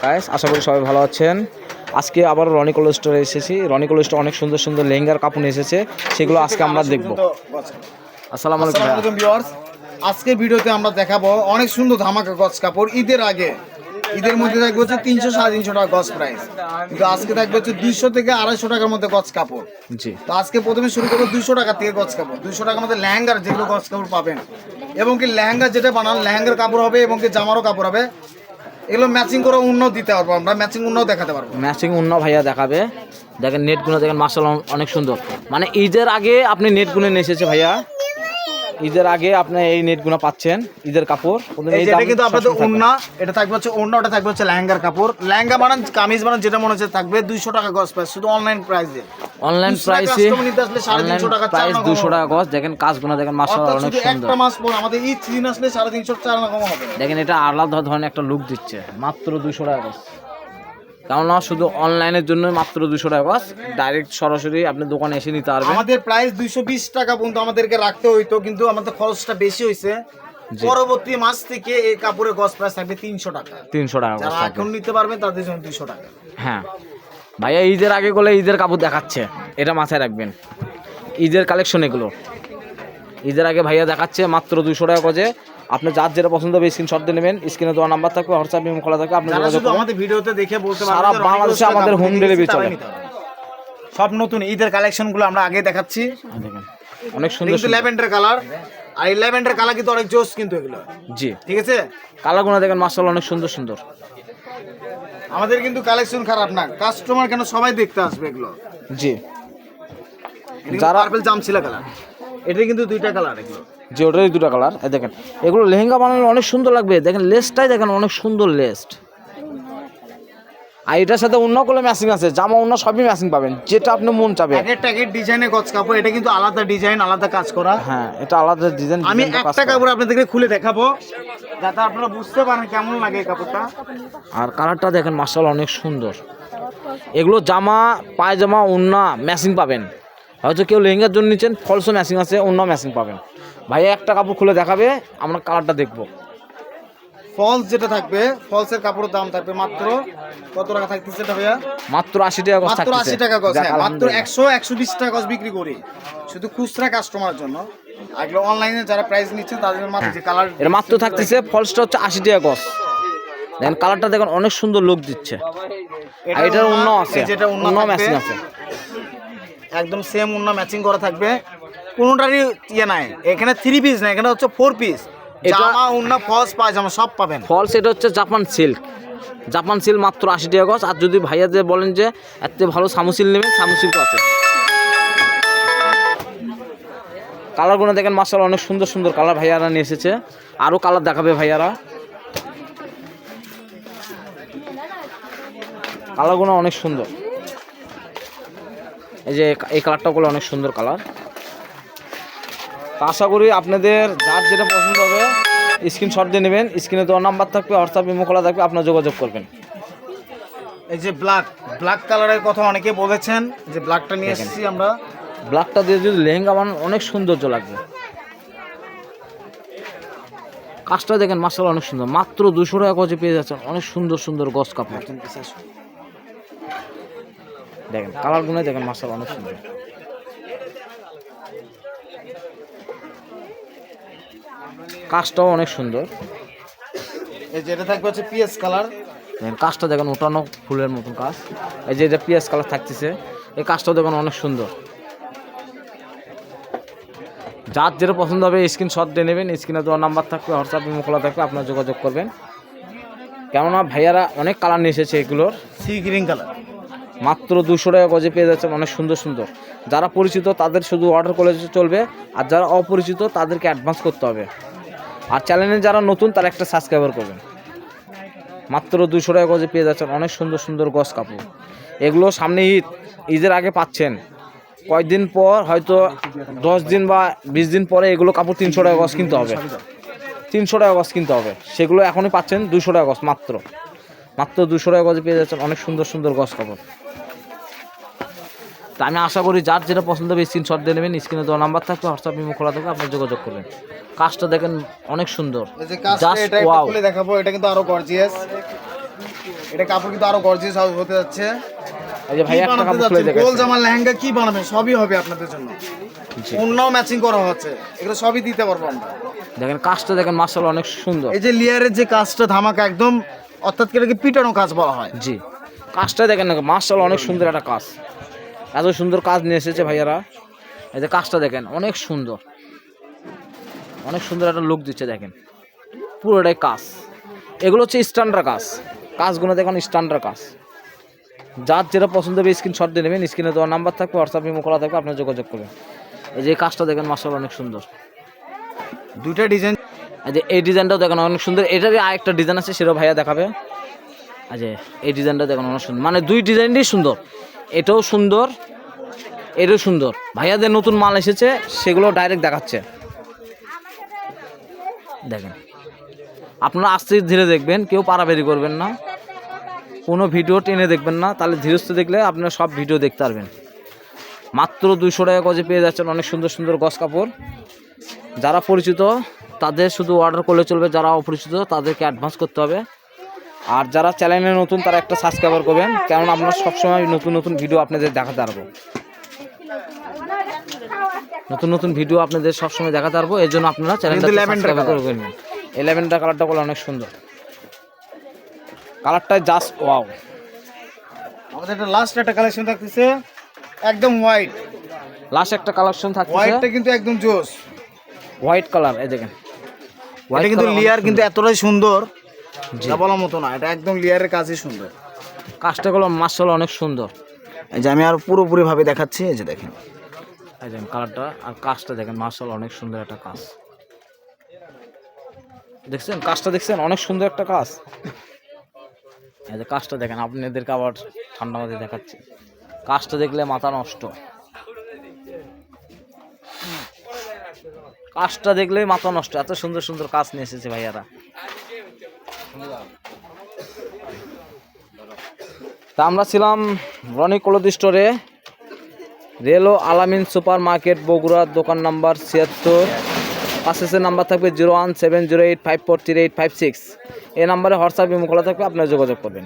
Guys, আশা করি সবাই ভালো আছেন। আজকে আবার রনি কলেজ স্টোরে এসেছি। রনি কলেজ স্টোরে অনেক সুন্দর সুন্দর লেহেঙ্গার কাপড় এসেছে, সেগুলো আজকে আমরা দেখব। আসসালামু আলাইকুম ভিউয়ার্স, আজকে ভিডিওতে আমরা দেখাবো অনেক সুন্দর ধামাকা গজ কাপড়। ঈদের আগে, ঈদের মধ্যে থাকবে হচ্ছে 300-350 টাকা গজ প্রাইস, কিন্তু আজকে থাকবে হচ্ছে 200 থেকে 250 টাকার মধ্যে গজ কাপড়। জি, তো আজকে প্রথমে শুরু করবো 200 টাকা থেকে গজ কাপড়। 200 টাকার মধ্যে লেহেঙ্গার যেগুলো গজ কাপড় পাবেন, এবং কি লেহেঙ্গা যেটা বানান লেহেঙ্গার কাপড় হবে, এবং কি জামারও কাপড় হবে। এগুলো ম্যাচিং করে উন্নত দিতে পারবো, আমরা ম্যাচিং উন্নত দেখাতে পারবো। ম্যাচিং অন্য ভাইয়া দেখাবে। দেখেন নেটগুলো দেখেন, মাশাআল্লাহ অনেক সুন্দর। মানে ঈদের আগে আপনি নেটগুলো নিয়ে এসেছে ভাইয়া। ঈদের আগে আপনি এই নেটগুলো পাচ্ছেন, ঈদের কাপড়। এটা কিন্তু আপনাদের ওড়না, এটা থাকবে হচ্ছে ওড়না, ওটা থাকবে হচ্ছে লেহেঙ্গার কাপড়। লেহেঙ্গা বানান কামিজ বানান যেটা মনে হচ্ছে থাকবে 200 টাকা গজ প্রাইস, শুধু অনলাইন প্রাইসে। অনলাইন প্রাইসে অনলাইন টাকা প্রাইস 200 টাকা গজ। দেখেন কাজগুলো দেখেন, মাশাআল্লাহ অনেক সুন্দর। একটা মাস পর আমাদের ঈদ সিজন আসলে 350-4 টাকা কম হবে। দেখেন এটা আলাদা ধরনের একটা লুক দিচ্ছে, মাত্র 200 টাকা গজ। কেননা শুধু অনলাইনের জন্য মাত্র 200 টাকা গজ, ডাইরেক্ট সরাসরি আপনি দোকানে এসে নিতে পারবেন। আমাদের প্রাইস 220 টাকা পর্যন্ত আমাদেরকে রাখতে হইতো, কিন্তু আমাদের খরচটা বেশি হয়েছে। পরবর্তী মাস থেকে এই কাপড়ের গজ প্রাইস থাকবে 300 টাকা। 300 টাকা যারা এখন নিতে পারবেন তাদের জন্য 200 টাকা। হ্যাঁ ভাইয়া, ঈদের আগে বলে ঈদের কাপড় দেখাচ্ছে, এটা মাথায় রাখবেন। ঈদের কালেকশন এগুলো ঈদের আগে ভাইয়া দেখাচ্ছে মাত্র 200 টাকা গজে। আপনি যার যেটা পছন্দ হবে স্ক্রিনশট দিয়ে নেবেন। স্ক্রিনে দেওয়া নাম্বার থাকবে, হোয়াটসঅ্যাপ ইমো খোলা থাকবে। আপনি শুধু আমাদের ভিডিওতে দেখে বলতে পারবেন সারা বাংলাদেশে আমাদের হোম ডেলিভারি চলে। সব নতুন ঈদের কালেকশনগুলো আমরা আগে দেখাচ্ছি। দেখেন অনেক সুন্দর কিন্তু ল্যাভেন্ডার কালার, আর এই ল্যাভেন্ডার কালার কিন্তু অনেক জোস কিন্তু এগুলো। জি, ঠিক আছে, কালারগুলো দেখেন মাশাআল্লাহ অনেক সুন্দর সুন্দর। আমাদের কিন্তু কালেকশন খারাপ না, কাস্টমার কেন সবাই দেখতে আসবে এগুলো। জি, যারা পার্পল জামছিলা কালার, এটা কিন্তু দুইটা কালার এগুলো। যে ওটারই দুটো কালার। দেখেন এগুলো লেহেঙ্গা বানালে অনেক সুন্দর লাগবে। দেখেন লেসটাই দেখেন অনেক সুন্দর লেস্ট। আর এটার সাথে অন্য কোনো ম্যাচিং আছে, জামা অন্য সবই ম্যাচিং পাবেন, যেটা আপনি মন চাবে। এক ডিজাইনের গজ কাপড়, এটা কিন্তু আলাদা ডিজাইন, আলাদা কাজ করা। হ্যাঁ, এটা আলাদা ডিজাইন। আমি একটা কাপড় আপনাদেরকে খুলে দেখাবো যাতে আপনারা বুঝতে পারেন কেমন লাগে এই কাপড়টা। আর কালারটা দেখেন মাশাআল্লাহ অনেক সুন্দর। এগুলো জামা পায়জামা ওন্না ম্যাচিং পাবেন। হয়তো কেউ লেহেঙ্গার জন্য নিচ্ছেন, ফলসও ম্যাচিং আছে, অন্য ম্যাচিং পাবেন। ভাইয়া একটা কাপড় খুলে দেখাবে, আমরা কালারটা দেখবো। ফলস যেটা থাকবে, ফলসের কাপড়ের দাম থাকবে মাত্র কত টাকা থাকতেছে এটা ভাইয়া? মাত্র 80 টাকা গজ থাকতেছে। মাত্র 80 টাকা গজ। হ্যাঁ, মাত্র 100-120 টাকা গজ বিক্রি করি শুধু খুচরা কাস্টমারের জন্য। এগুলো অনলাইনে যারা প্রাইস নিচ্ছেন তাদের জন্য মাত্র যে কালার এর মাত্র থাকতেছে, ফলসটা হচ্ছে 80 টাকা গজ। দেখেন কালারটা দেখেন অনেক সুন্দর লুক দিচ্ছে। আর এটার অন্য আছে, যেটা অন্য ম্যাচিং আছে, একদম সেম অন্য ম্যাচিং করা থাকবে। কোনোটারই ইয়ে নাই এখানে, 3 পিস না, এখানে হচ্ছে 4 পিস। জামা অন্য ফলস পায়জামা সব পাবেন। ফলস এটা হচ্ছে জাপান সিল্ক। জাপান সিল্ক মাত্র 80 টাকা গজ। আর যদি ভাইয়া যে বলেন যে এত ভালো সামুসিল নেবেন, সামুসিলও আছে। কালারগুলো দেখেন মাশাআল্লাহ অনেক সুন্দর সুন্দর কালার ভাইয়ারা নিয়ে এসেছে। আরও কালার দেখাবে ভাইয়ারা। কালারগুলো অনেক সুন্দর। এই যে এই কালারটা করলে অনেক সুন্দর কালার। আশা করি আপনাদের যার যেটা পছন্দ হবে স্ক্রিনশট দিয়ে নেবেন। স্ক্রিনে দেওয়া নাম্বার থাকবে, হোয়াটসঅ্যাপ ইমো খোলা থাকবে, আপনারা যোগাযোগ করবেন। এই যে ব্ল্যাক কালারের কথা অনেকে বলেছেন, যে ব্ল্যাকটা নিয়ে এসেছি আমরা। ব্ল্যাকটা দিয়ে যদি লেহেঙ্গা বানান অনেক সৌন্দর্য লাগবে। কাজটা দেখেন মাশাআল্লাহ অনেক সুন্দর। মাত্র 200 টাকা গজে পেয়ে যাচ্ছেন অনেক সুন্দর সুন্দর গজ কাপড়। দেখেন কালারগুলো দেখেন মাশাআল্লাহ অনেক সুন্দর। কাজটাও অনেক সুন্দর। এই যে এটা থাকবে হচ্ছে পিএস কালার। কাজটা দেখেন ওঠানো ফুলের মতন কাজ। এই যে এটা পিএস কালার থাকতেছে, এই কাজটাও দেখেন অনেক সুন্দর। যার যেটা পছন্দ হবে স্ক্রিনশট দিয়ে নেবেন। স্ক্রিনে দেওয়া নাম্বার থাকবে, হোয়াটসঅ্যাপ ইমো খোলা থাকবে, আপনারা যোগাযোগ করবেন। কেননা ভাইয়ারা অনেক কালার নিয়ে এসেছে এগুলোর। সি গ্রিন কালার মাত্র 200 টাকা গজে পেয়ে যাচ্ছেন অনেক সুন্দর সুন্দর। যারা পরিচিত তাদের শুধু অর্ডার করলে চলবে, আর যারা অপরিচিত তাদেরকে অ্যাডভান্স করতে হবে। আর চ্যানেলে যারা নতুন তারা একটা সাবস্ক্রাইবার করবেন। মাত্র 200 টাকা গজে পেয়ে যাচ্ছেন অনেক সুন্দর সুন্দর গজ কাপড়। এগুলো সামনে ঈদের আগে পাচ্ছেন। কয়েকদিন পর হয়তো 10 দিন বা 20 দিন পরে এগুলো কাপড় 300 টাকা গজ কিনতে হবে। 300 টাকা গজ কিনতে হবে। সেগুলো এখনই পাচ্ছেন 200 টাকা গজ। মাত্র 200 টাকা গজে পেয়ে যাচ্ছেন অনেক সুন্দর সুন্দর গজ কাপড়। তা আমি আশা করি যার যেটা পছন্দ হবে স্ক্রিনশট দিয়ে নেবেন। স্ক্রিনে দেওয়া নাম্বার থাকবে, হোয়াটসঅ্যাপ ইমো খোলা থাকবে, আপনারা যোগাযোগ করবেন। কাজটা দেখেন অনেক সুন্দর। এই যে কাজটা এটা একটু খুলে দেখাবো, এটা কিন্তু আরো গর্জিয়াস। এটা কাপড় কিন্তু আরো গর্জিয়াস হতে যাচ্ছে। এই যে ভাই কি একটা বানাতে কাপড় খুলে যাচ্ছেন? দেখাচ্ছি। গোল জামা লেহেঙ্গা কি বানাবেন সবই হবে আপনাদের জন্য। জি। অন্যও ম্যাচিং করা হচ্ছে, এগুলো সবই দিতে পারবো আমরা। দেখেন কাজটা দেখেন মাশাআল্লাহ অনেক সুন্দর। এই যে লেয়ারের যে কাজটা ধামাকা একদম, অর্থাৎ এটাকে পিটানো কাজ বলা হয়। জি, কাজটা দেখেন না মাশাআল্লাহ অনেক সুন্দর একটা কাজ, এত সুন্দর কাজ নিয়ে এসেছে ভাইয়ারা। এই যে কাজটা দেখেন অনেক সুন্দর, অনেক সুন্দর একটা লুক দিচ্ছে দেখেন, পুরোটাই কাজ। এগুলো হচ্ছে স্ট্যান্ডার্ড কাজ, কাজগুলো দেখুন স্ট্যান্ডার্ড কাজ। যার যেটা পছন্দ হবে স্ক্রিনশট দিয়ে নেবেন, স্ক্রিনে দেওয়ার নাম্বার থাকবে, হোয়াটসঅ্যাপে ইমো করা থাকবে, আপনার যোগাযোগ করবেন। এই যে কাজটা দেখেন মাশাআল্লাহ অনেক সুন্দর, দুইটা ডিজাইন। এই যে এই ডিজাইনটাও দেখেন অনেক সুন্দর, এটারই আরেকটা ডিজাইন আছে সেটাও ভাইয়া দেখাবে। এই যে এই ডিজাইনটা দেখেন অনেক সুন্দর, মানে দুই ডিজাইনটাই সুন্দর, এটাও সুন্দর এটাও সুন্দর। ভাইয়াদের নতুন মাল এসেছে সেগুলো ডাইরেক্ট দেখাচ্ছে দেখেন। আপনারা আস্তে ধীরে দেখবেন, কেউ পারাপারি করবেন না, কোনো ভিডিও টেনে দেখবেন না, তাহলে ধীরস্থ দেখলে আপনারা সব ভিডিও দেখতে পারবেন। মাত্র 200 টাকা গজে পেয়ে যাচ্ছেন অনেক সুন্দর সুন্দর গজ কাপড়। যারা পরিচিত তাদের শুধু অর্ডার করলে চলবে, যারা অপরিচিত তাদেরকে অ্যাডভান্স করতে হবে। আর যারা চ্যানেলে নতুন তারা একটা সাবস্ক্রাইব করবেন, কারণ আপনারা সবসময় নতুন নতুন ভিডিও আপনাদের দেখাতে পারবো, নতুন নতুন ভিডিও আপনাদের সবসময় দেখাতে পারবো। এই জন্য আপনারা চ্যানেলটা সাবস্ক্রাইব করবেন। এই ল্যাভেন্ডার কালারটা বলে অনেক সুন্দর, কালারটা জাস্ট ওয়াও। আমাদের একটা লাস্ট একটা কালেকশন থাকতেছে একদম হোয়াইট। লাস্ট একটা কালেকশন থাকছে হোয়াইটটা কিন্তু একদম জোস, হোয়াইট কালার। এই দেখেন এটা কিন্তু লেয়ার কিন্তু এতটাই সুন্দর জি। যা বলার মতো না, এটা একদম লেয়ারের কাজই সুন্দর। কাজটা গুলো মাশাআল্লাহ অনেক সুন্দর। এই যে আমি আর পুরোপুরি ভাবে দেখাচ্ছি, এই যে দেখেন, এই দেখেন কালারটা আর কাজটা দেখেন মাশাআল্লাহ অনেক সুন্দর একটা কাজ। দেখছেন কাজটা, দেখছেন অনেক সুন্দর একটা কাজ। এই যে কাজটা দেখেন, আপনাদেরকে আবার ঠান্ডা মাথায় দেখাচ্ছি, কাজটা দেখলে মাথা নষ্ট, কাজটা দেখলে মাথা নষ্ট, এত সুন্দর সুন্দর কাজ নিয়ে এসেছে ভাইয়ারা। তা আমরা ছিলাম রনি ক্লথ স্টোরে, রেলো আলামিন সুপার মার্কেট বগুড়া, দোকান নাম্বার 76। পাশের নাম্বার থাকবে 017085438856। এই নাম্বারে হোয়াটসঅ্যাপ ইমো খোলা থাকবে, আপনারা যোগাযোগ করবেন।